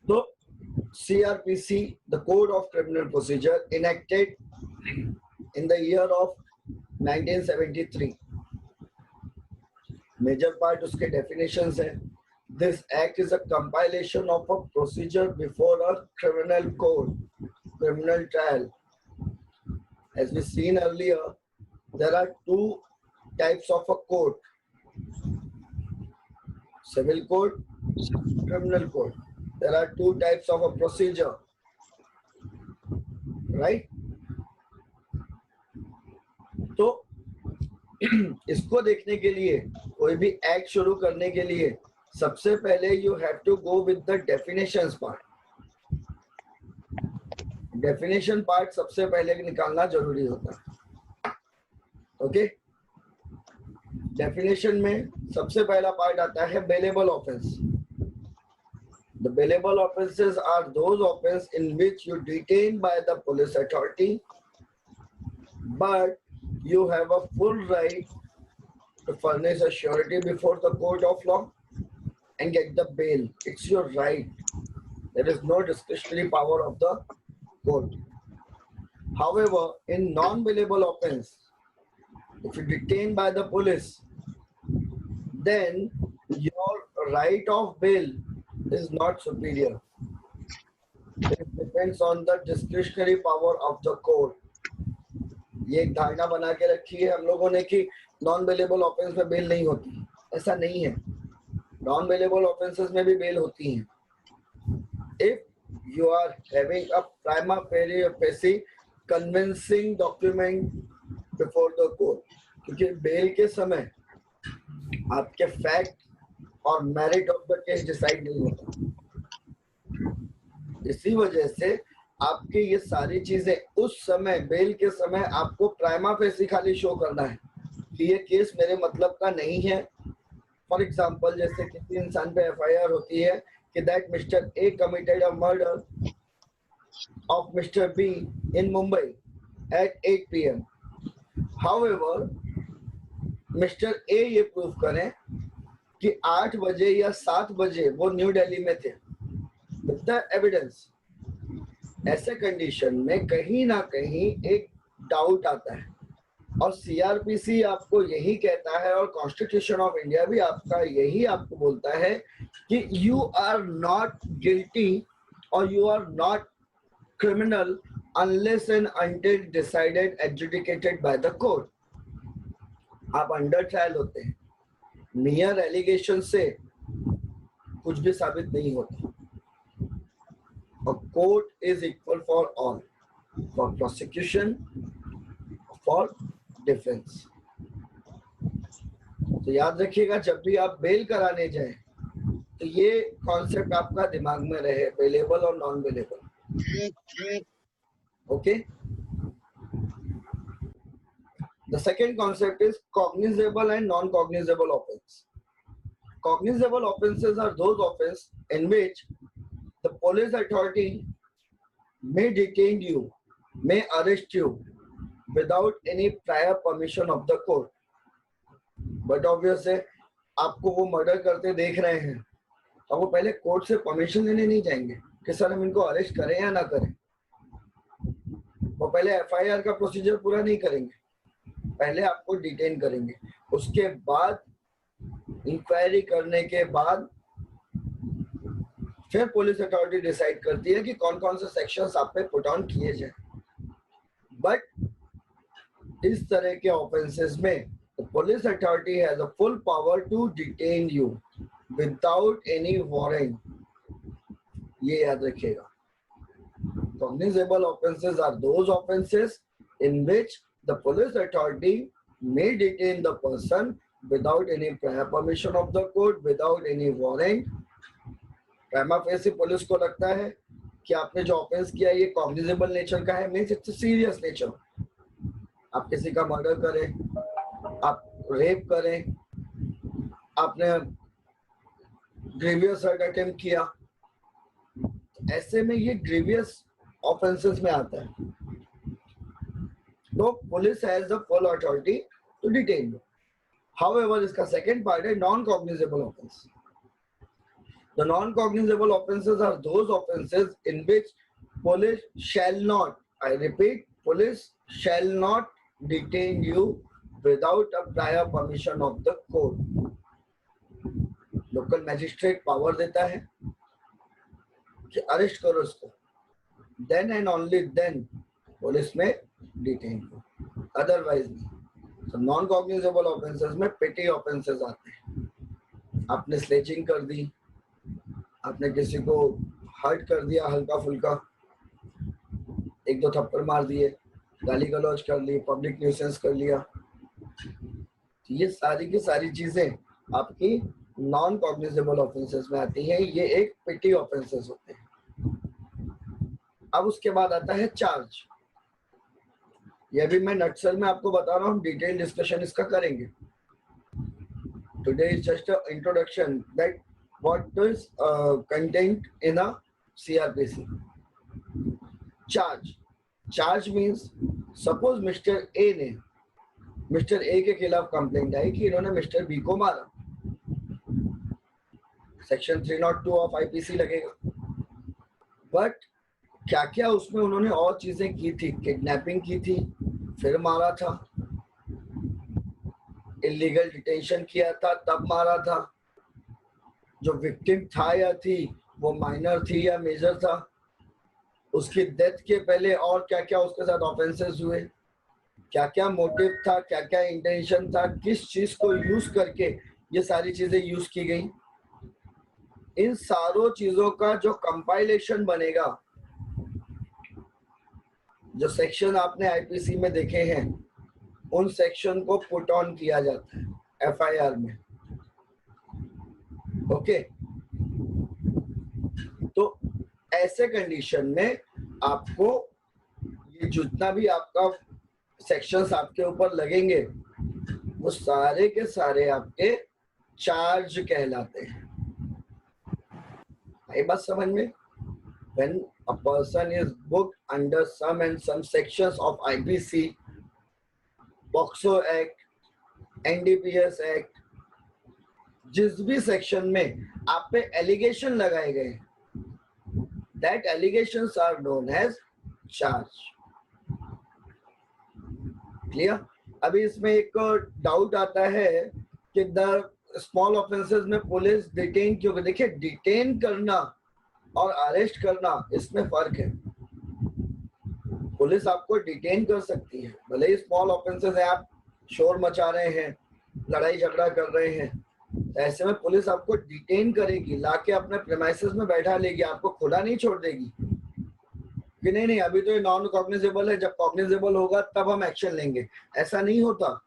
तो CRPC, the Code of Criminal Procedure, enacted in the year of 1973. Major part उसके definitions है. This act is a compilation of a procedure before a criminal code, criminal trial. As we seen earlier, there are two types of a code: civil code, criminal code. There are two types of a procedure, right? तो इसको देखने के लिए, कोई भी act शुरू करने के लिए सबसे पहले you have to go with the definitions part. Definition part सबसे पहले निकालना जरूरी होता है. ओके, Definition में सबसे पहला पार्ट आता है bailable offense. The bailable offenses are those offenses in which you detained by the police authority, but you have a full right to furnish a surety before the court of law and get the bail. It's your right. There is no discretionary power of the court. However, in non-bailable offense, if you detained by the police, then your right of bail is not superior. It depends on the discretionary power of the court. ये एक धारणा बना के रखी है हम लोगों ने कि नॉन बेलेबल ऑफेंस में बेल नहीं होती. ऐसा नहीं है. नॉन बेलेबल ऑफेंसेस में भी बेल होती हैं. If you are having a prima facie convincing document before the court, क्योंकि बेल के समय आपके फैक्ट और merit of the case decide नहीं होता. इसी वजह से आपके ये सारी चीजें उस समय बेल के समय आपको प्राइमा फेसी खाली शो करना है कि ये केस मेरे मतलब का नहीं है. फॉर एग्जांपल, जैसे किसी इंसान पे FIR होती है कि that mister A committed a murder of mister B in Mumbai at 8 PM. However mister A ये प्रूव करें कि 8 बजे या 7 बजे वो न्यू दिल्ली में थे विद द एविडेंस. ऐसे कंडीशन में कहीं ना कहीं एक डाउट आता है और CRPC आपको यही कहता है और कॉन्स्टिट्यूशन ऑफ इंडिया भी आपका यही आपको बोलता है कि यू आर नॉट गिल्टी और you are not criminal unless and until decided adjudicated by the court. आप अंडर ट्रायल होते हैं. मियर एलिगेशन से कुछ भी साबित नहीं होता. A court is equal for all, for prosecution, for defense. तो याद रखिएगा जब भी आप बेल कराने जाएं तो ये कॉन्सेप्ट आपका दिमाग में रहे, बेलेबल और non bailable. Okay. The second concept is cognizable and non-cognizable offense. Cognizable offenses are those offenses in which the police authority may detain you, may arrest you without any prior permission of the court. But obviously, आपको वो murder करते देख रहे हैं, अब वो पहले court से परमिशन लेने नहीं जाएंगे कि सर हम इनको अरेस्ट करें या ना करें. वो पहले FIR का प्रोसीजर पूरा नहीं करेंगे, पहले आपको डिटेन करेंगे. उसके बाद इंक्वायरी करने के बाद फिर पुलिस अथॉरिटी डिसाइड करती है कि कौन कौन से सेक्शंस आप पे पुट ऑन किए जाए. बट इस तरह के ऑफेंसेस में police authority has a full power to detain you without any warrant. ये याद रखिएगा. Cognizable offenses are those offenses in which the police authority may detain the person without any prior permission of the court, without any warrant. Prima facie police को लगता है कि आपने जो offence किया ये कॉग्निजेबल नेचर का है, मीन्स इट्स सीरियस नेचर. आप किसी का मर्डर करें, आप रेप करें, आपने ग्रेवियस हर्ट अटेम्प्ट किया, ऐसे में ये ग्रेवियस ऑफेंसेस में आता है. तो police has the full authority to detain you. However इसका सेकंड पार्ट है non cognizable offence. The non-cognizable offences are those offences in which police shall not, I repeat, police shall not detain you without a prior permission of the court. Local magistrate power देता है कि arrest करो इसको, then and only then police में detain करो, otherwise नहीं। तो non cognizable offences में पेटी ऑफेंसेस आते हैं। आपने स्लेचिंग कर दी, आपने किसी को हर्ट कर दिया हल्का फुल्का, एक दो थप्पड़ मार दिए, गाली गलौज कर ली, पब्लिक न्यूसेंस कर लिया, ये सारी की सारी चीजें आपकी नॉन कॉग्निजेबल ऑफेंसेस में आती हैं। ये एक पेटी ऑफेंसेस होते हैं। अब उसके बाद आता है चार्ज। ये भी मैं नटसल में आपको बता रहा हूँ, डिटेल डिस्कशन इसका करेंगे। Today is just a introduction that what is content in a CrPC. Charge means suppose mister A ने, मिस्टर ए के खिलाफ कंप्लेंट आई कि इन्होंने मिस्टर बी को मारा, सेक्शन 302 ऑफ आईपीसी लगेगा। बट क्या क्या उसमें उन्होंने और चीजें की थी, किडनैपिंग की थी, फिर मारा था, इलीगल डिटेंशन किया था तब मारा था, जो विक्टिम था या थी वो माइनर थी या मेजर था, उसकी डेथ के पहले और क्या क्या उसके साथ ऑफेंसेस हुए, क्या क्या मोटिव था, क्या क्या इंटेंशन था, किस चीज को यूज करके ये सारी चीजें यूज की गई। इन सारों चीजों का जो कंपाइलेशन बनेगा, जो सेक्शन आपने आईपीसी में देखे हैं उन सेक्शन को पुट ऑन किया जाता है एफआईआर में। ओके, तो ऐसे कंडीशन में आपको ये जितना भी आपका सेक्शंस आपके ऊपर लगेंगे वो सारे के सारे आपके चार्ज कहलाते हैं। ये बात समझ में? When a person is booked under some and some sections of IPC, POCSO Act, NDPS Act, जिस भी सेक्शन में आप पे एलिगेशन लगाए गए, that allegations are known as charge. Clear? अभी इसमें एक डाउट आता है कि द स्मॉल ऑफेंसेस में पुलिस डिटेन क्यों? देखिए, डिटेन करना और अरेस्ट करना इसमें फर्क है। पुलिस आपको डिटेन कर सकती है, भले ही स्मॉल ऑफेंसेस है, आप शोर मचा रहे हैं, लड़ाई झगड़ा कर रहे हैं, तो ऐसे में पुलिस आपको डिटेन करेगी, लाके अपने प्रेमाइसेस में बैठा लेगी, आपको खुला नहीं छोड़ देगी कि नहीं नहीं अभी तो ये नॉन कॉग्निजेबल है, जब कॉग्निजेबल होगा तब हम एक्शन लेंगे। ऐसा नहीं होता।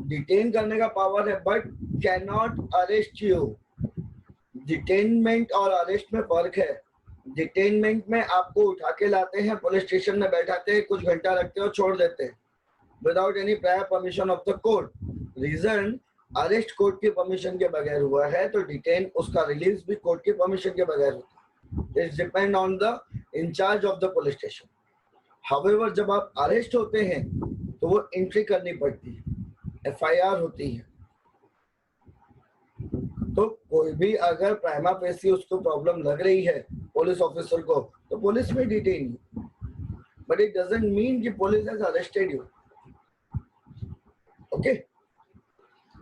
डिटेन करने का पावर है but can not arrest you. Detainment और अरेस्ट में फर्क है। डिटेनमेंट में आपको उठा के लाते हैं, पुलिस स्टेशन में बैठाते हैं, कुछ घंटा रखते हैं और छोड़ देते हैं without any prior permission of the court. Reason, arrest court की परमिशन के बगैर हुआ है, तो डिटेन उसका रिलीज भी कोर्ट की परमिशन के बगैर होता है। It depends on the in charge of the police station. However, जब आप अरेस्ट होते हैं तो वो एंट्री करनी पड़ती है, एफआईआर होती है। तो कोई भी अगर प्राइमा फेसी उसको प्रॉब्लम लग रही है पुलिस ऑफिसर को, तो पुलिस में detain, but it doesn't mean कि police has arrested you. Okay,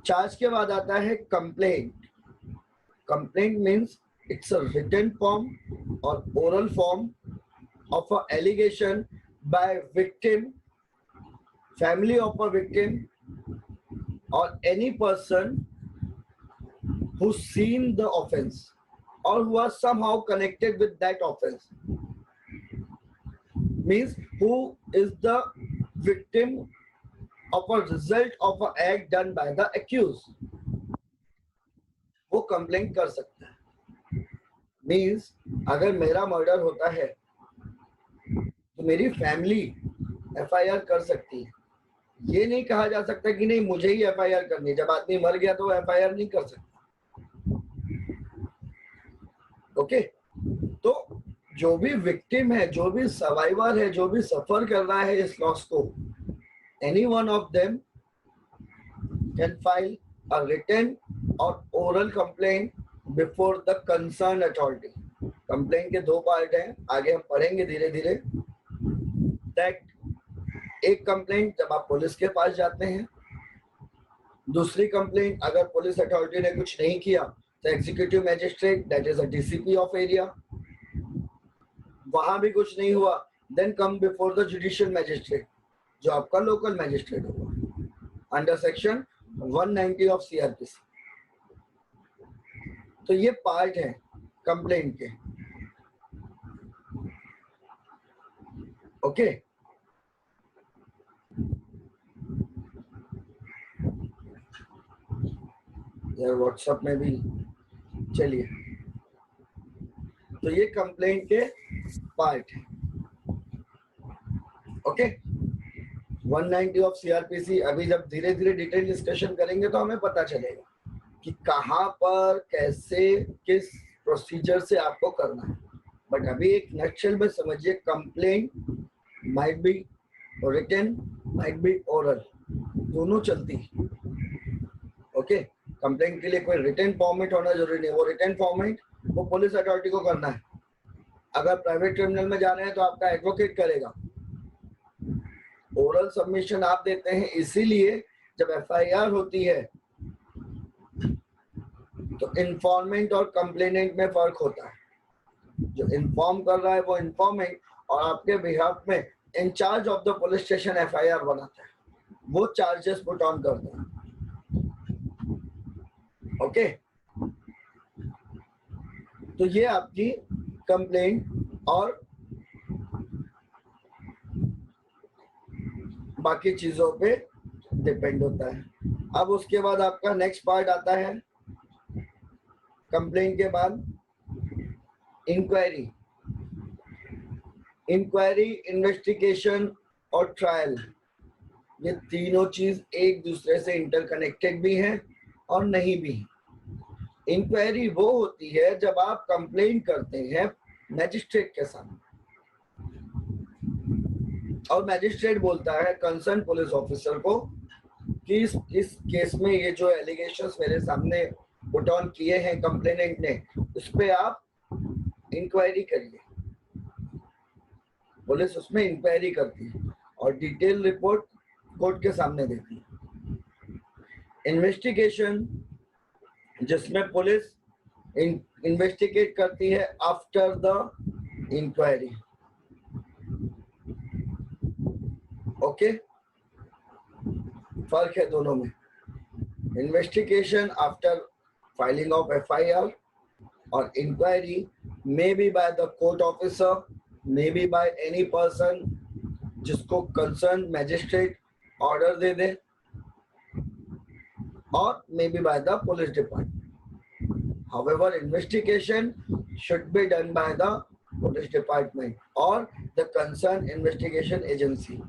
charge के बाद आता है complaint. Complaint means it's a written form or oral form of an allegation by victim, family of a victim, or any person who's seen the offense or who was somehow connected with that offense. Means who is the victim of a result of an act done by the accused. वो complaint कर सकता है। Means अगर मेरा murder होता है तो मेरी फैमिली एफआईआर कर सकती है। ये नहीं कहा जा सकता कि नहीं मुझे ही एफआईआर करनी है। जब आदमी मर गया तो एफआईआर नहीं कर सकता। ओके, तो जो भी विक्टिम है, जो भी सर्वाइवर है, जो भी सफर कर रहा है इस लॉस को, any one of them can file a written और oral complaint before the concern authority. Complaint के दो पार्ट हैं, आगे हम पढ़ेंगे धीरे धीरे। दैट एक कंप्लेंट जब आप पुलिस के पास जाते हैं, दूसरी कंप्लेंट अगर पुलिस अथॉरिटी ने कुछ नहीं किया तो executive magistrate, that is a DCP of area, वहां भी कुछ नहीं हुआ, then come before the judicial magistrate, जो आपका लोकल मैजिस्ट्रेट होगा अंडर सेक्शन 190 ऑफ सीआरपीसी। तो ये पार्ट है कंप्लेंट के। ओके, यार व्हाट्सएप में भी चलिए। तो ये कंप्लेंट के पार्ट है। Okay, 190 of CrPC. अभी जब धीरे धीरे डिटेल डिस्कशन करेंगे तो हमें पता चलेगा कि कहां पर कैसे किस प्रोसीजर से आपको करना है। बट अभी एक नटशेल में समझिए, complaint might be written, might be oral, दोनों चलती है। ओके, कंप्लेंट के लिए कोई रिटन फॉर्मेट होना जरूरी नहीं, वो रिटन फॉर्मेट वो पुलिस अथॉरिटी को करना है। अगर प्राइवेट क्रिमिनल में जा रहे हैं तो आपका एडवोकेट करेगा। ओरल सबमिशन आप देते हैं, इसीलिए जब एफआईआर होती है तो इन्फॉर्मेंट और कंप्लेनेंट में फर्क होता है। जो इन्फॉर्म कर रहा है वो इन्फॉर्मेंट, और आपके बिहाफ में incharge of the police station FIR बनाता है, वो चार्जेस पुट ऑन करता है। ओके, तो ये आपकी कंप्लेंट और बाकी चीजों पे डिपेंड होता है। अब उसके बाद आपका नेक्स्ट पार्ट आता है कंप्लेंट के बाद इंक्वायरी। इंक्वायरी, इन्वेस्टिगेशन और ट्रायल, ये तीनों चीज एक दूसरे से इंटरकनेक्टेड भी हैं और नहीं भी। इंक्वायरी वो होती है जब आप कंप्लेंट करते हैं मैजिस्ट्रेट के सामने, और मैजिस्ट्रेट बोलता है कंसर्न पुलिस ऑफिसर को कि इस केस में ये जो एलिगेशंस मेरे सामने पुट ऑन किए हैं कंप्लेनेंट ने, उस पे आप इंक्वायरी करिए। पुलिस उसमें इंक्वायरी करती है और डिटेल रिपोर्ट कोर्ट के सामने देती है। इन्वेस्टिगेशन, जिसमें पुलिस इन्वेस्टिगेट करती है आफ्टर द इंक्वायरी। ओके, फर्क है दोनों में। Investigation after filing of FIR और inquiry may be by the court officer, may be by any person जिसको कंसर्न मैजिस्ट्रेट ऑर्डर दे दे, और may be by the police department. However, investigation should be done by the police department or the concerned investigation agency.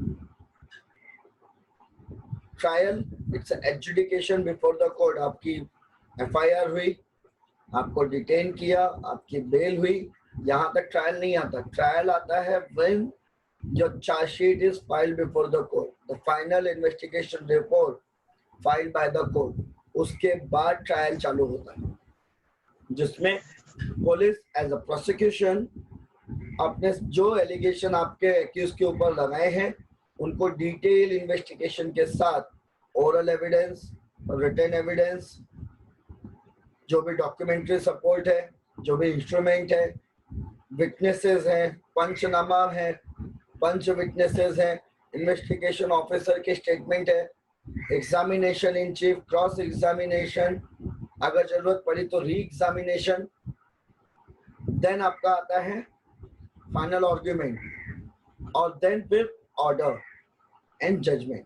Trial, it's an adjudication before the court. आपकी FIR हुई, आपको detain किया, आपकी bell हुई, यहाँ तक ट्रायल नहीं आता। ट्रायल आता है when your charge sheet is filed before the court, the final investigation report filed by the court, उसके बाद ट्रायल चालू होता है, जिसमें पुलिस एज अ प्रोसिक्यूशन अपने जो एलिगेशन आपके एक्यूज के ऊपर लगाए हैं उनको डिटेल इन्वेस्टिगेशन के साथ ओरल एविडेंस, रिटन एविडेंस, जो भी डॉक्यूमेंट्री सपोर्ट है, जो भी इंस्ट्रूमेंट है, विटनेसेस हैं, पंचनामा है, पंच विटनेसेस हैं, इन्वेस्टिगेशन ऑफिसर के स्टेटमेंट है, examination in chief, cross examination, अगर जरूरत पड़ी तो री एग्जामिनेशन, देन आपका आता है फाइनल आर्ग्यूमेंट, और देन फिर ऑर्डर एंड जजमेंट।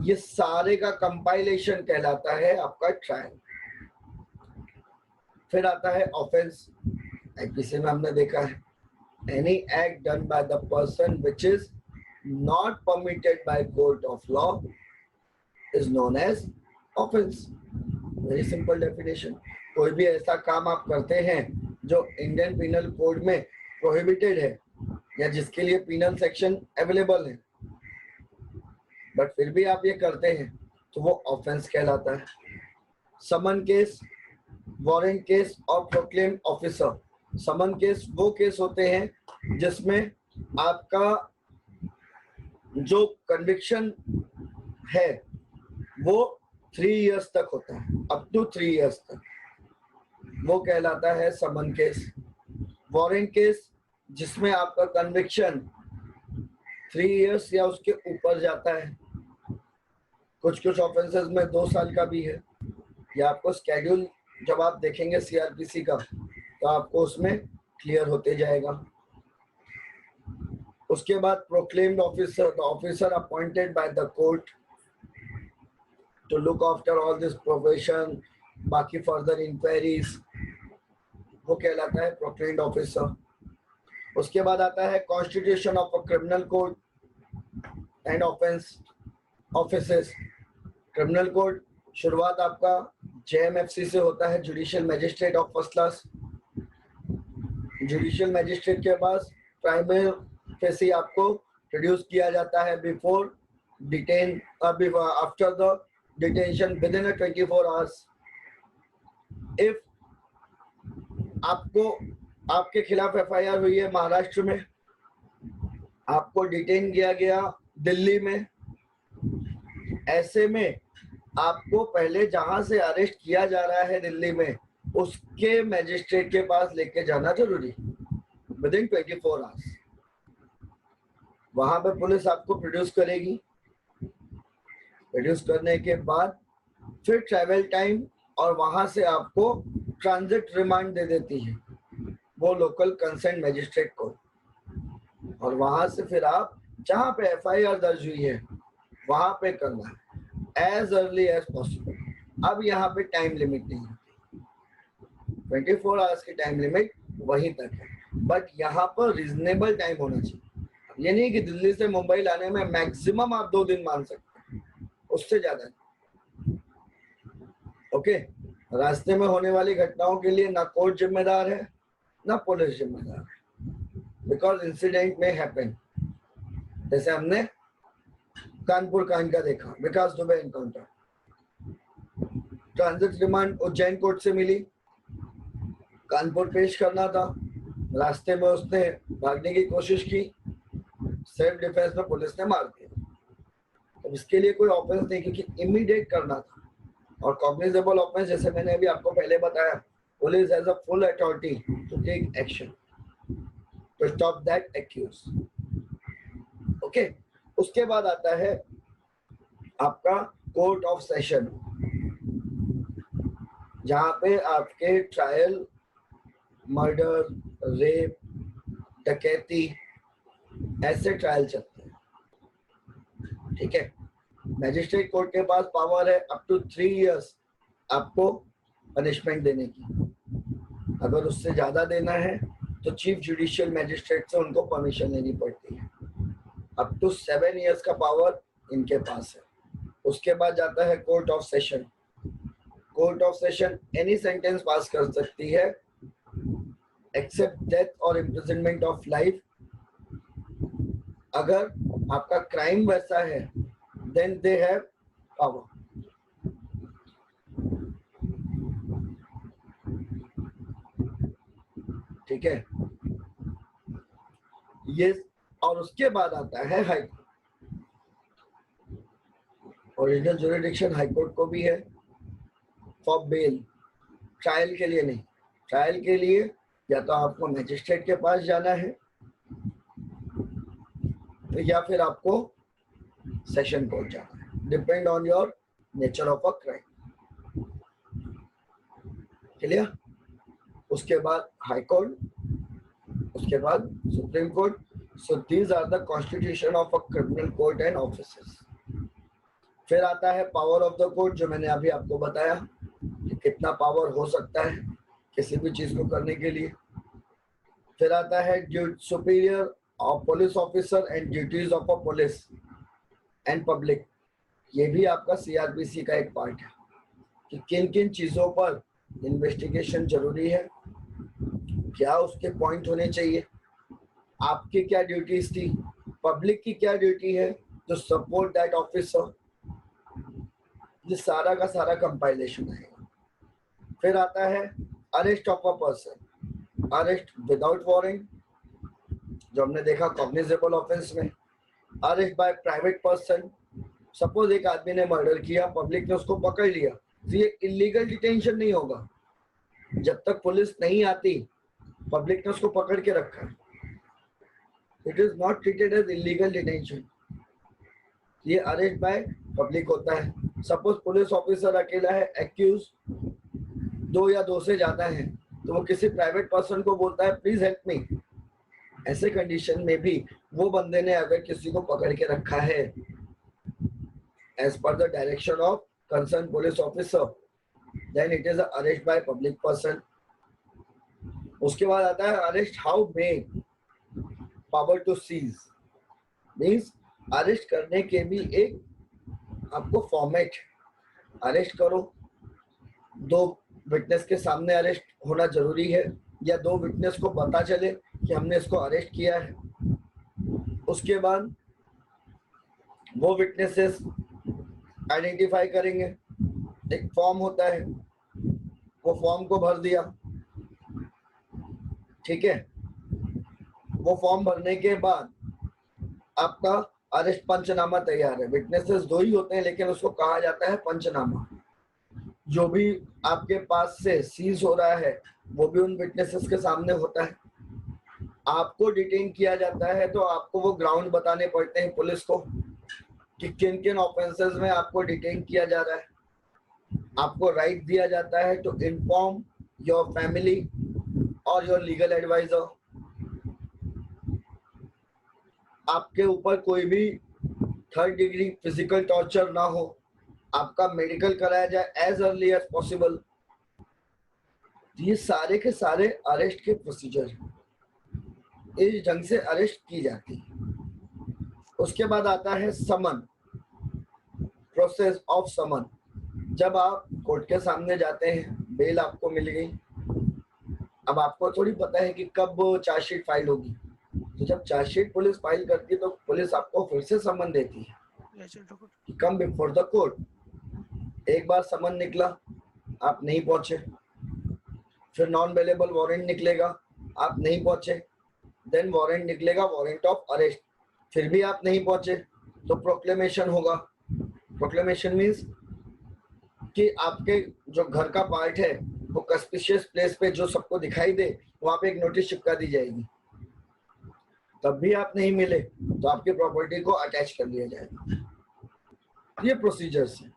ये सारे का कंपाइलेशन कहलाता है आपका ट्रायल। फिर आता है ऑफेंस। आईपीसी में हमने देखा है, any act done by the person which is not permitted by court of law is known as offence. Very simple definition. कोई भी ऐसा काम आप करते हैं जो इंडियन पिनल कोड में प्रोहिबिटेड है या जिसके लिए पिनल सेक्शन अवेलेबल है, बट फिर भी आप ये करते हैं तो वो ऑफेंस कहलाता है। समन केस, वारंट केस और प्रोक्लेम ऑफिसर। समन केस वो केस होते हैं जिसमें आपका जो कन्विक्शन है वो 3 इयर्स तक होता है, अप टू 3 इयर्स तक, वो कहलाता है समन केस। वारंट केस जिसमें आपका कन्विक्शन 3 इयर्स या उसके ऊपर जाता है, कुछ कुछ ऑफेंसेस में 2 साल का भी है। या आपको स्केड्यूल जब आप देखेंगे सीआरपीसी का तो आपको उसमें क्लियर होते जाएगा। उसके बाद proclaimed officer, the officer appointed by the court to look after all this profession, बाकी फर्दर इंक्वायरीज, वो कहलाता है प्रोक्लेम्ड ऑफिसर। उसके बाद आता है constitution of a criminal code and offence offices. Criminal code शुरुआत आपका जेएमएफसी से होता है, judicial magistrate of first class. Judicial magistrate के पास प्राइमरी फेसी आपको प्रोड्यूस किया जाता है before detain, after the detention within 24 hours. If आपको आपके खिलाफ एफआईआर हुई है महाराष्ट्र में, आपको डिटेन किया गया दिल्ली में, ऐसे में आपको पहले जहां से अरेस्ट किया जा रहा है दिल्ली में उसके मैजिस्ट्रेट के पास लेके जाना जरूरी विद इन 24 आवर्स। वहां पे पुलिस आपको प्रोड्यूस करेगी, प्रोड्यूस करने के बाद फिर ट्रैवल टाइम और वहां से आपको ट्रांजिट रिमांड दे देती है वो लोकल कंसर्न मैजिस्ट्रेट को, और वहां से फिर आप जहां पे एफआईआर दर्ज हुई है वहां पे करना है एज अर्ली एज पॉसिबल। अब यहाँ पे टाइम लिमिट नहीं है, 24 आवर्स की टाइम लिमिट वहीं तक है, बट यहाँ पर रीजनेबल टाइम होना चाहिए। ये नहीं कि दिल्ली से मुंबई लाने में मैक्सिमम आप 2 दिन मान सकते हैं, उससे ज्यादा नहीं। ओके, रास्ते में होने वाली घटनाओं के लिए ना कोर्ट जिम्मेदार है ना पुलिस जिम्मेदार है, बिकॉज इंसिडेंट में हैपन। जैसे हमने कानपुर कांड का देखा, Vikas Dubey encounter, transit remand Ujjain court से मिली, कानपुर पेश करना था, रास्ते में उसने भागने की कोशिश की, सेल्फ डिफेंस में पुलिस ने मार दिया। अब इसके लिए कोई ऑफेंस नहीं, क्योंकि इमीडिएट करना था, और कॉग्निजेबल ऑफेंस जैसे मैंने अभी आपको पहले बताया, police has a full authority to take action to stop that accuse. Okay, उसके बाद आता है आपका कोर्ट ऑफ सेशन, जहां पे आपके ट्रायल, मर्डर, रेप, डकैती ऐसे ट्रायल चलते हैं। ठीक है, मैजिस्ट्रेट कोर्ट के पास पावर है अप टू 3 इयर्स आपको पनिशमेंट देने की। अगर उससे ज्यादा देना है तो चीफ जुडिशियल मैजिस्ट्रेट से उनको परमिशन लेनी पड़ती है। अप टू 7 इयर्स का पावर इनके पास है। उसके बाद जाता है court of session. Court of session any sentence pass कर सकती है एक्सेप्ट डेथ और इम्प्रिजनमेंट ऑफ लाइफ। अगर आपका क्राइम वैसा है देन दे हैव पावर। ठीक है, ये, और उसके बाद आता है high court. Original jurisdiction high court को भी है फॉर बेल, ट्रायल के लिए नहीं। ट्रायल के लिए या तो आपको मैजिस्ट्रेट के पास जाना है या फिर आपको सेशन कोर्ट जाना है, depend on your nature of a crime. Clear? उसके बाद हाई कोर्ट, उसके बाद supreme court. So these are the constitution of a criminal court and offices. फिर आता है पावर ऑफ द कोर्ट, जो मैंने अभी आपको बताया कि कितना पावर हो सकता है किसी भी चीज को करने के लिए। फिर आता है superior of police officer and duties of a police and public. ये भी आपका सीआरपीसी का एक पार्ट है कि किन किन चीजों पर इन्वेस्टिगेशन जरूरी है, क्या उसके पॉइंट होने चाहिए, आपकी क्या ड्यूटीज थी, पब्लिक की क्या ड्यूटी है टू सपोर्ट दैट ऑफिसर। ये सारा का सारा कंपाइलेशन है। फिर आता है arrest of a person, arrest without warrant, जो हमने देखा कॉग्निजेबल ऑफेंस में। Arrest by private person, suppose एक आदमी ने मर्डर किया, पब्लिक ने उसको पकड़ लिया, तो ये इलीगल डिटेंशन नहीं होगा। जब तक पुलिस नहीं आती, पब्लिक ने उसको पकड़ के रखा, it is not treated as illegal detention, ये अरेस्ट बाय पब्लिक होता है। सपोज पुलिस ऑफिसर अकेला है, एक्यूज दो या दो से ज्यादा है, तो वो किसी प्राइवेट पर्सन को बोलता है प्लीज हेल्प मी। ऐसे कंडीशन में भी वो बंदे ने अगर किसी को पकड़ के रखा है as per the direction of concern police officer, then it is arrest by public person. उसके बाद आता है arrest how made, power to seize, means arrest करने के भी एक आपको फॉर्मेट, अरेस्ट करो, दो विटनेस के सामने अरेस्ट होना जरूरी है, या दो विटनेस को पता चले कि हमने इसको अरेस्ट किया है। उसके बाद वो विटनेसेस आइडेंटिफाई करेंगे, एक फॉर्म होता है, वो फॉर्म को भर दिया, ठीक है। वो फॉर्म भरने के बाद आपका अरेस्ट पंचनामा तैयार है। विटनेसेस दो ही होते हैं, लेकिन उसको कहा जाता है पंचनामा। जो भी आपके पास से सीज हो रहा है वो भी उन विटनेसेस के सामने होता है। आपको डिटेन किया जाता है तो आपको वो ग्राउंड बताने पड़ते हैं पुलिस को कि किन किन ऑफेंसेस में आपको डिटेन किया जा रहा है। आपको राइट दिया जाता है टू इन्फॉर्म योर फैमिली और योर लीगल एडवाइजर। आपके ऊपर कोई भी थर्ड डिग्री फिजिकल टॉर्चर ना हो, आपका मेडिकल कराया जाए एज अर्ली एज पॉसिबल। ये सारे के सारे अरेस्ट के प्रोसीजर इस ढंग से अरेस्ट की जाती है। उसके बाद आता है समन, प्रोसेस ऑफ समन। जब आप कोर्ट के सामने जाते हैं, बेल आपको मिल गई, अब आपको थोड़ी पता है कि कब चार्जशीट फाइल होगी, तो जब चार्जशीट पुलिस फाइल करती है तो पुलिस आपको फिर से समन देती है कि कम बिफोर द कोर्ट। एक बार समन निकला, आप नहीं पहुंचे, फिर नॉन अवेलेबल वारंट निकलेगा, आप नहीं पहुंचे, देन वारंट निकलेगा, वारंट ऑफ अरेस्ट, फिर भी आप नहीं पहुंचे तो प्रोक्लेमेशन होगा। प्रोक्लेमेशन मीन्स कि आपके जो घर का पार्ट है वो कस्पिशियस प्लेस पे जो सबको दिखाई दे, वहां पे एक नोटिस चिपका दी जाएगी। तब भी आप नहीं मिले तो आपकी प्रॉपर्टी को अटैच कर लिया जाएगा। ये प्रोसीजर्स है,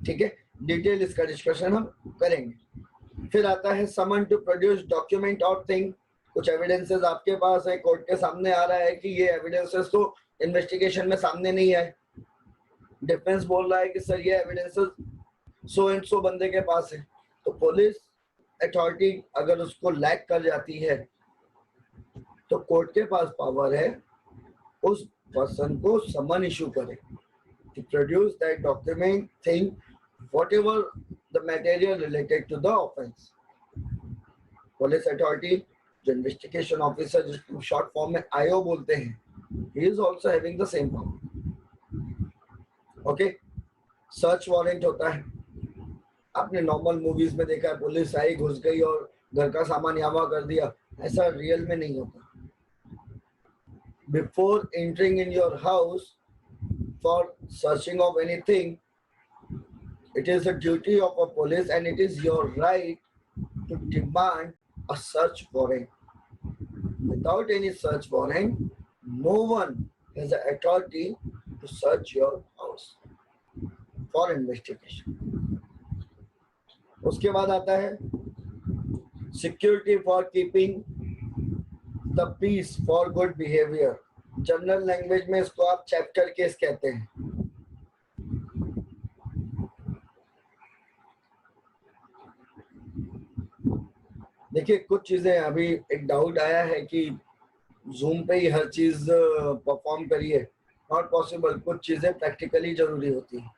ठीक है। डिटेल इसका डिस्कशन हम करेंगे। फिर आता है समन टू प्रोड्यूस डॉक्यूमेंट और थिंग। कुछ एविडेंसेस आपके पास है, कोर्ट के सामने आ रहा है कि ये एविडेंसेस तो इन्वेस्टिगेशन में सामने नहीं आए। डिफेंस बोल रहा है कि सर ये एविडेंसेस सो एंड सो बंदे के पास है, तो पुलिस अथॉरिटी अगर उसको लैक कर जाती है तो कोर्ट के पास पावर है उस पर्सन को समन इशू करे to produce that document, thing, whatever the material related to the offense. Police authority, जो investigation officer, जिसको short form में IO बोलते हैं, he is also having the same power. Okay, search warrant होता है। आपने नॉर्मल मूवीज में देखा है, पुलिस आई, घुस गई और घर का सामान यामा कर दिया, ऐसा रियल में नहीं होता। Before entering in your house for searching of anything, it is a duty of a police and it is your right to demand a search warrant. Without any search warrant, no one has the authority to search your house for investigation. उसके बाद आता है security for keeping the peace for good behavior. General language में इसको आप chapter case कहते हैं। देखिए कुछ चीजें, अभी एक डाउट आया है कि जूम पे ही हर चीज परफॉर्म करिए, नॉट पॉसिबल। कुछ चीजें प्रैक्टिकली जरूरी होती है।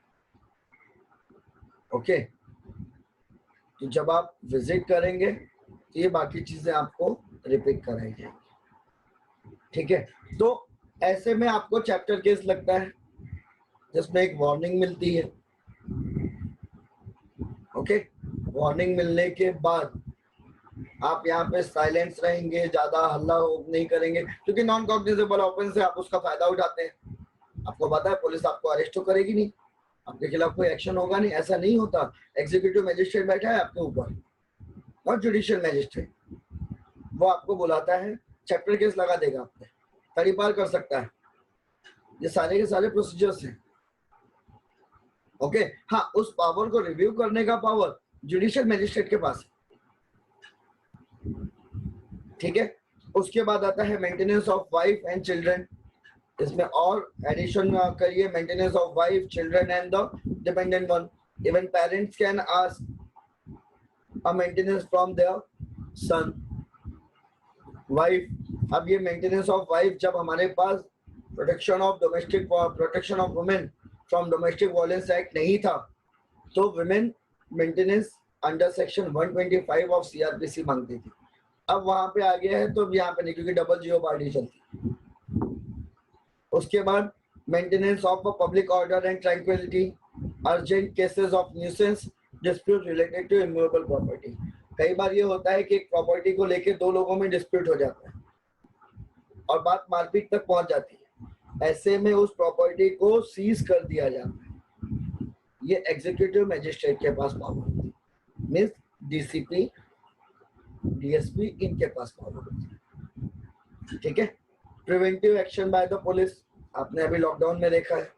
ओके, तो जब आप विजिट करेंगे तो ये बाकी चीजें आपको रिपीट कराई जाएंगी, ठीक है। तो ऐसे में आपको चैप्टर केस लगता है जिसमें एक वार्निंग मिलती है, ओके, वार्निंग मिलने के बाद आप यहाँ पे साइलेंस रहेंगे, ज्यादा हल्ला नहीं करेंगे, क्योंकि नॉन कॉग्निजेबल ऑफेंस से आप उसका फायदा उठाते हैं। आपको पता है पुलिस आपको अरेस्ट तो करेगी नहीं, आपके खिलाफ कोई एक्शन होगा नहीं, ऐसा नहीं होता। एग्जीक्यूटिव मजिस्ट्रेट बैठा है आपके ऊपर, और जुडिशियल मजिस्ट्रेट, वो आपको बुलाता है, चैप्टर केस लगा देगा, आप पे तड़ीपार कर सकता है। ये सारे के सारे प्रोसीजर्स हैं। ओके, हाँ, उस पावर को रिव्यू करने का पावर जुडिशियल मजिस्ट्रेट के पास है। ठीक है, उसके बाद आता है maintenance of wife and children. इसमें और एडिशन करिए, maintenance of wife, children and the dependent one. Even parents can ask a maintenance from their son, wife. अब ये मेंटेनेंस ऑफ वाइफ, जब हमारे पास protection of women from domestic violence act नहीं था, तो women maintenance under section 125 of CrPC मांगती थी। अब वहां पे आ गया है, तो यहाँ पे नहीं, क्योंकि डबल जीओ पार्टी चलती है। उसके बाद maintenance of public order and tranquility, urgent cases of nuisance, dispute related to immovable property. कई बार ये होता है कि एक प्रॉपर्टी को लेके दो लोगों में डिस्प्यूट हो जाता है और बात मारपीट तक पहुंच जाती है। ऐसे में उस प्रॉपर्टी को सीज कर दिया जाता है। ये एग्जीक्यूटिव मजिस्ट्रेट के पास पावर होती है, मीन्स डीसीपी, डीएसपी, इनके पास पावर होती है। ठीक है, preventive action by the police, आपने अभी लॉकडाउन में देखा है,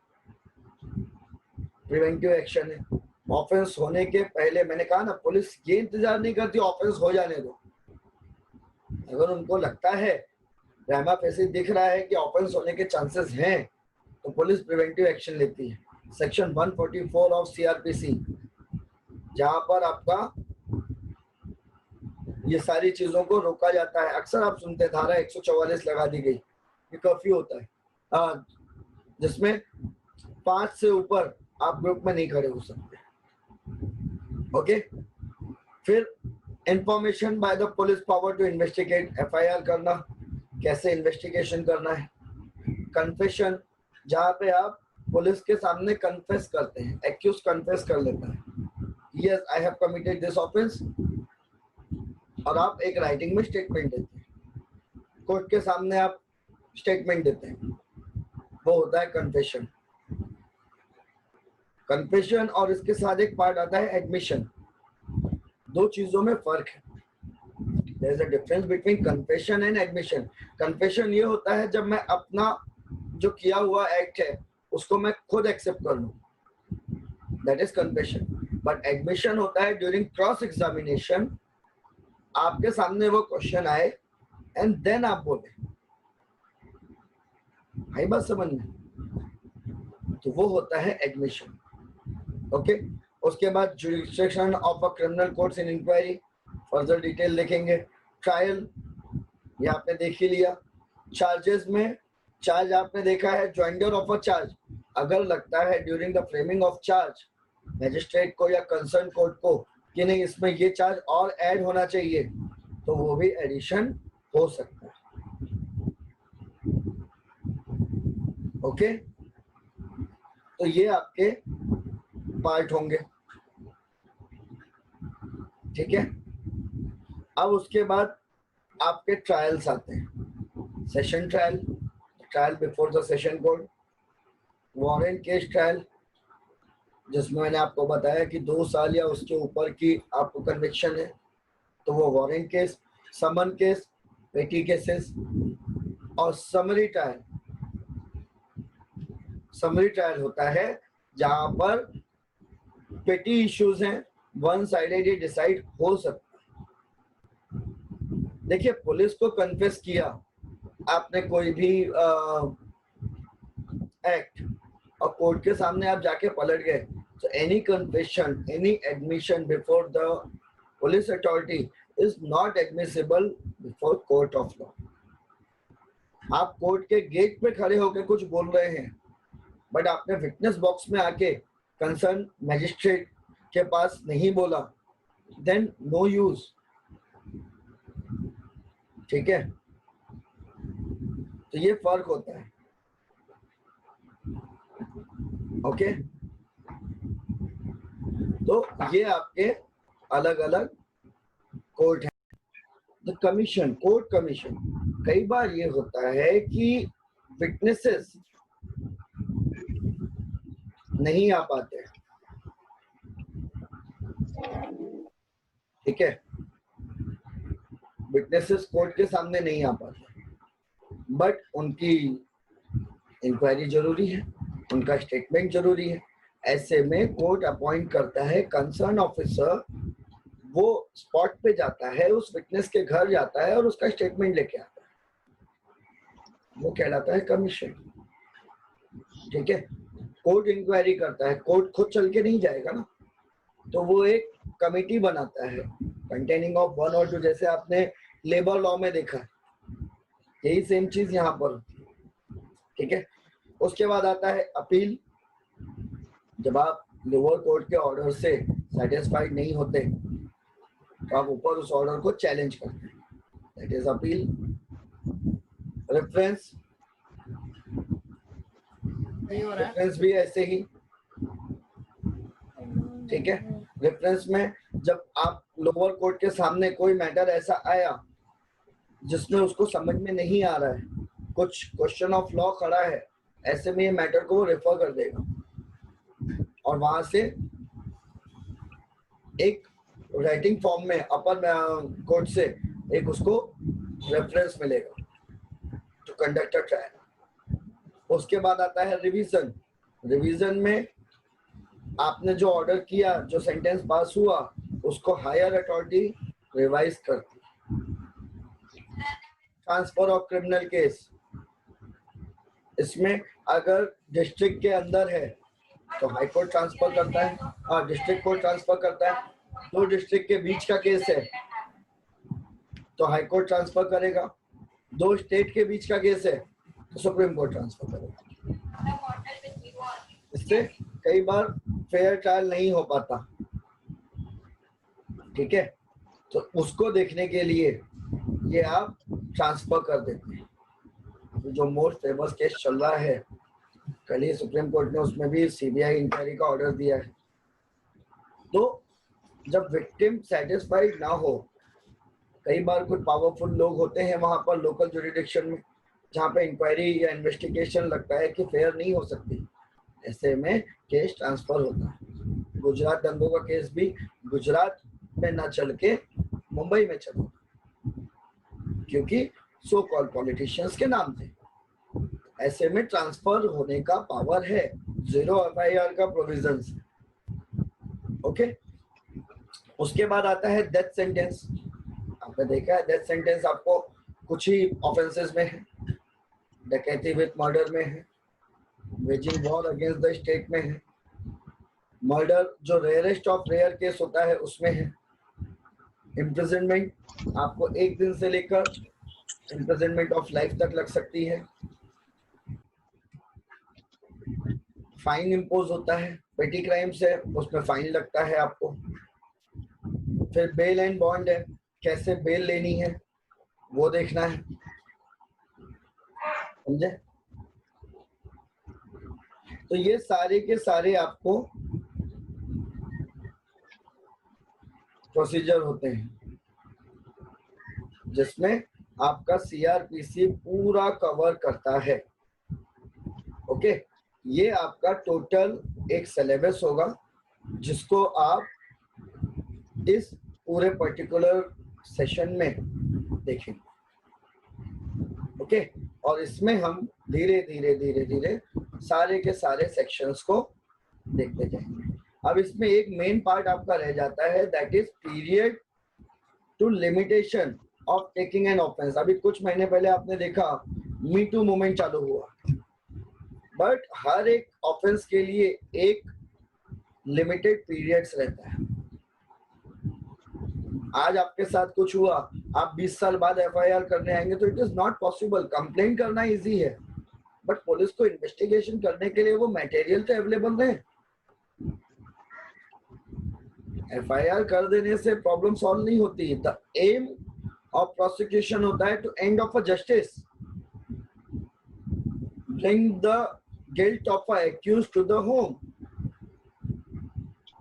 प्रिवेंटिव एक्शन है। ऑफेंस होने के पहले, मैंने कहा ना, पुलिस ये इंतजार नहीं करती ऑफेंस हो जाने दो। अगर उनको लगता है, प्रिमा फेसी दिख रहा है कि ऑफेंस होने के चांसेस हैं, तो पुलिस प्रिवेंटिव एक्शन लेती है। सेक्शन 144 ऑफ सीआरपीसी, जहां पर आपका ये सारी चीजों को रोका जाता है। अक्सर आप सुनते हैं धारा 144 लगा दी गई, ये कर्फ्यू होता है, जिसमें 5 से ऊपर आप ग्रुप में नहीं खड़े हो सकते। ओके, फिर information by the police power to investigate, FIR करना, कैसे इन्वेस्टिगेशन करना है। कन्फेशन, जहां पे आप पुलिस के सामने कन्फेस करते हैं, एक्यूज कन्फेस कर लेता है, yes I have committed this offence, और आप एक राइटिंग में स्टेटमेंट देते हैं, कोर्ट के सामने आप स्टेटमेंट देते हैं, वो होता है कन्फेशन। कन्फेशन और इसके साथ एक पार्ट आता है एडमिशन। दो चीजों में फर्क है, there is a difference between confession and admission. Confession ये होता है जब मैं अपना जो किया हुआ एक्ट है उसको मैं खुद एक्सेप्ट कर लूं, that is confession. But admission होता है ड्यूरिंग क्रॉस एग्जामिनेशन, आपके सामने वो क्वेश्चन आए एंड देन आप बोले, आई बात समझ में, तो वो होता है एडमिशन। ओके, उसके बाद jurisdiction of a criminal courts in inquiry, further detail लिखेंगे। ट्रायल, ये आपने देख ही लिया। चार्जेस में, चार्ज आपने देखा है, ज्वाइंडर ऑफ अ चार्ज, अगर लगता है during the framing of charge magistrate को या कंसर्न कोर्ट को कि नहीं इसमें ये चार्ज और ऐड होना चाहिए, तो वो भी एडिशन हो सकता है। ओके, तो ये आपके पार्ट होंगे। ठीक है, अब उसके बाद आपके ट्रायल्स आते हैं। Session trial, trial before the session court, warrant case trial, जिसमें मैंने आपको बताया कि 2 साल या उसके ऊपर की आपको कन्विक्शन है, तो वो warrant case. Summon case, petty cases, और समरी ट्रायल। समरी ट्रायल होता है जहां पर पेटी इश्यूज हैं, वन साइडेड ये डिसाइड हो सकता है। देखिए, पुलिस को कन्फेस किया आपने कोई भी एक्ट, और कोर्ट के सामने आप जाके पलट गए, तो any confession, any admission before the police authority is not admissible before court of law. आप कोर्ट के गेट पे खड़े होकर कुछ बोल रहे हैं, बट आपने विटनेस बॉक्स में आके कंसर्न मैजिस्ट्रेट के पास नहीं बोला, देन नो यूज। ठीक है, तो ये फर्क होता है। ओके, तो ये आपके अलग अलग कोर्ट हैं। द कमीशन, कोर्ट कमीशन, कई बार ये होता है कि विटनेसेस नहीं आ पाते हैं, ठीक है, विटनेसेस कोर्ट के सामने नहीं आ पाते, बट उनकी इंक्वायरी जरूरी है, उनका स्टेटमेंट जरूरी है। ऐसे में कोर्ट अपॉइंट करता है कंसर्न ऑफिसर, वो स्पॉट पे जाता है, उस विटनेस के घर जाता है और उसका स्टेटमेंट लेके आता है, वो कहलाता है कमीशन, ठीक है। कोर्ट इंक्वायरी करता है, कोर्ट खुद चल के नहीं जाएगा ना, तो वो एक कमिटी बनाता है कंटेनिंग ऑफ 1 और 2, जैसे आपने लेबर लॉ में देखा, यही सेम चीज यहाँ पर होती है, ठीक है। उसके बाद आता है अपील। जब आप लोअर कोर्ट के ऑर्डर से सेटिस्फाइड नहीं होते तो आप ऊपर उस ऑर्डर को चैलेंज करते हैं, that is appeal. Reference, reference भी ऐसे ही, ठीक है। रेफरेंस में जब आप लोअर कोर्ट के सामने कोई मैटर ऐसा आया जिसमें उसको समझ में नहीं आ रहा है, कुछ क्वेश्चन ऑफ लॉ खड़ा है, ऐसे में ये मैटर को वो रेफर कर देगा और वहां से एक राइटिंग फॉर्म में अपर कोर्ट से एक उसको रेफरेंस मिलेगा टू कंडक्ट अ ट्रायल। उसके बाद आता है रिवीजन। रिवीजन में आपने जो ऑर्डर किया, जो सेंटेंस पास हुआ, उसको हायर अथॉरिटी रिवाइज करती है। ट्रांसफर ऑफ क्रिमिनल केस, इसमें अगर डिस्ट्रिक्ट के अंदर है तो हाई कोर्ट ट्रांसफर करता है, हाँ डिस्ट्रिक्ट कोर्ट ट्रांसफर करता है। दो डिस्ट्रिक्ट के बीच का केस है तो हाई कोर्ट ट्रांसफर करेगा, दो स्टेट के बीच का केस है तो सुप्रीम कोर्ट ट्रांसफर करेगा। इससे कई बार फेयर ट्रायल नहीं हो पाता, ठीक है, तो उसको देखने के लिए ये आप ट्रांसफर कर देते हैं। जो मोस्ट फेमस केस चल रहा है, कल ही सुप्रीम कोर्ट ने उसमें भी सीबीआई इंक्वायरी का ऑर्डर दिया है। तो जब विक्टिम सेटिस्फाइड ना हो, कई बार कुछ पावरफुल लोग होते हैं वहां पर लोकल जुरिडिक्शन में, जहाँ पे इंक्वायरी या इन्वेस्टिगेशन लगता है कि फेयर नहीं हो सकती, ऐसे में केस ट्रांसफर होता है। गुजरात दंगों का केस भी गुजरात में न चल के मुंबई में चला, क्योंकि सो कॉल पॉलिटिशियंस के नाम थे। ऐसे में ट्रांसफर होने का पावर है, 0 एफआईआर का प्रोविजन। ओके, उसके बाद आता है डेथ सेंटेंस। आपने देखा है डेथ सेंटेंस आपको कुछ ही ऑफेंसेस में है, डकैती विद मर्डर में है, waging war against the state में है, मर्डर जो रेयरेस्ट ऑफ रेयर केस होता है उसमें है, इम्प्रिजनमेंट आपको 1 दिन से लेकर इम्प्रिजनमेंट ऑफ लाइफ तक लग सकती है, फाइन इम्पोज होता है, पेटी क्राइम्स है उसमें फाइन लगता है आपको। फिर बेल एंड बॉन्ड है, कैसे बेल लेनी है वो देखना है, समझे। तो ये सारे के सारे आपको प्रोसीजर होते हैं जिसमें आपका सीआरपीसी पूरा कवर करता है। ओके, ये आपका टोटल एक सिलेबस होगा जिसको आप इस पूरे पर्टिकुलर सेशन में देखेंगे। ओके, और इसमें हम धीरे धीरे धीरे धीरे सारे के सारे सेक्शंस को देखते जाएंगे। अब इसमें एक मेन पार्ट आपका रह जाता है, that is period to limitation of taking an offence. अभी कुछ महीने पहले आपने देखा मी टू मूवमेंट चालू हुआ, बट हर एक ऑफेंस के लिए एक लिमिटेड पीरियड्स रहता है। आज आपके साथ कुछ हुआ, आप 20 साल बाद एफआईआर करने आएंगे तो it is not possible. Complaint करना इजी है, बट पुलिस को इन्वेस्टिगेशन करने के लिए वो मटेरियल तो अवेलेबल नहीं। एफआईआर कर देने से प्रॉब्लम सॉल्व नहीं होती। द एम ऑफ प्रोसिक्यूशन होता है to end of a justice, bring the guilt of a accused to the home.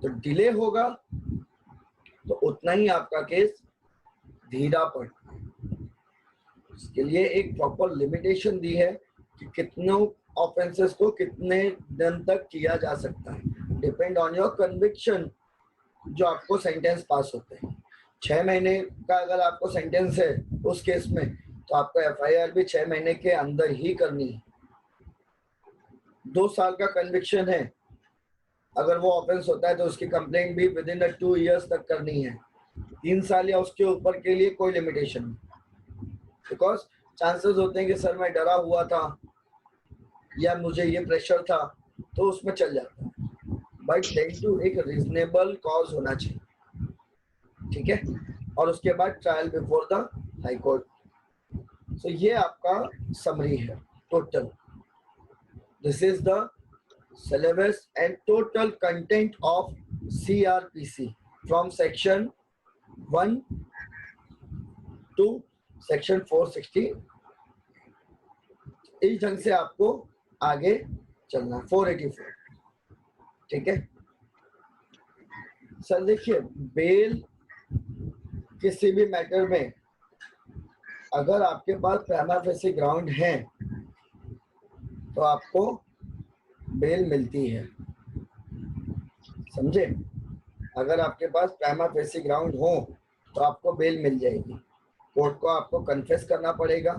तो डिले होगा तो उतना ही आपका केस धीरा पड़ता है। इसके लिए एक प्रॉपर लिमिटेशन दी है कि कितने ऑफेंसेस को कितने दिन तक किया जा सकता है, डिपेंड ऑन योर कन्विक्शन जो आपको सेंटेंस पास होते हैं। 6 महीने का अगर आपको सेंटेंस है उस केस में, तो आपको एफआईआर भी 6 महीने के अंदर ही करनी है। 2 साल का कन्विक्शन है, अगर वो ऑफेंस होता है तो उसकी कंप्लेंट भी विद इन 2 इयर्स तक करनी है। 3 साल या उसके ऊपर के लिए कोई लिमिटेशन नहीं, बिकॉज चांसेस होते हैं कि सर मैं डरा हुआ था या मुझे ये प्रेशर था, तो उसमें चल जाता है। बट देन टू एक रीजनेबल कॉज होना चाहिए, ठीक है, और उसके बाद trial before the high court. So ये आपका समरी है total. This is the syllabus and total content of CRPC from section 1 to section 460। इस ढंग से आपको आगे चलना। 484, ठीक है सर। देखिए, बेल किसी भी मैटर में अगर आपके पास प्राइमा फेसी ग्राउंड है तो आपको बेल मिलती है, समझे। अगर आपके पास प्राइमा फेसी ग्राउंड हो तो आपको बेल मिल जाएगी। कोर्ट को आपको कन्फेस करना पड़ेगा,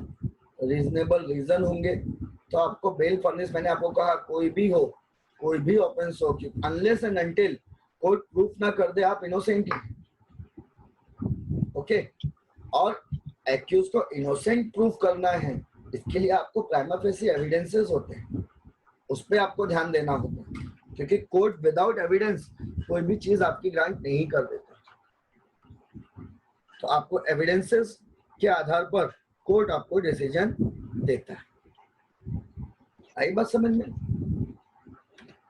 रीजनेबल रीजन होंगे तो आपको बेल फर्निश। मैंने आपको कहा कोई भी हो, कोई भी ऑफेंस हो, unless and until court proof ना कर दे आप इनोसेंट हैं, ओके। और एक्यूज को इनोसेंट प्रूफ करना है, इसके लिए आपको प्राइमा फेसी एविडेंसेस होते हैं, उस पर आपको ध्यान देना होगा, क्योंकि कोर्ट विदाउट एविडेंस कोई भी चीज आपकी ग्रांट नहीं कर देता। तो आपको एविडेंसेस के आधार पर कोर्ट आपको डिसीजन देता है। आई बात समझ में?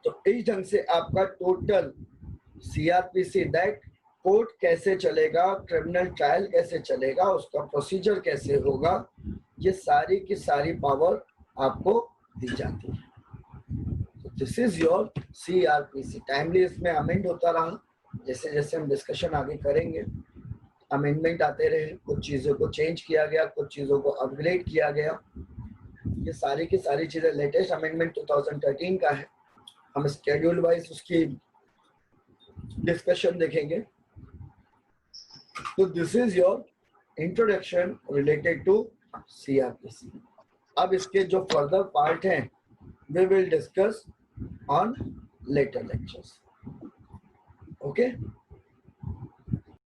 तो इस ढंग से आपका टोटल सीआरपीसी, दैट कोर्ट कैसे चलेगा, क्रिमिनल ट्रायल कैसे चलेगा, उसका प्रोसीजर कैसे होगा, ये सारी की सारी पावर आपको दी जाती है। This is your CrPC. Timely इसमें अमेंड होता रहा, जैसे जैसे हम डिस्कशन आगे करेंगे अमेंडमेंट आते रहे, कुछ चीज़ों को चेंज किया गया, कुछ चीज़ों को अपग्रेड किया गया। ये सारी की सारी चीज़ें, लेटेस्ट अमेंडमेंट 2013 का है, हम स्केड्यूल वाइज उसकी डिस्कशन देखेंगे। तो this is your introduction related to CrPC. अब इसके जो फर्दर पार्ट हैं we will discuss on later lectures, okay।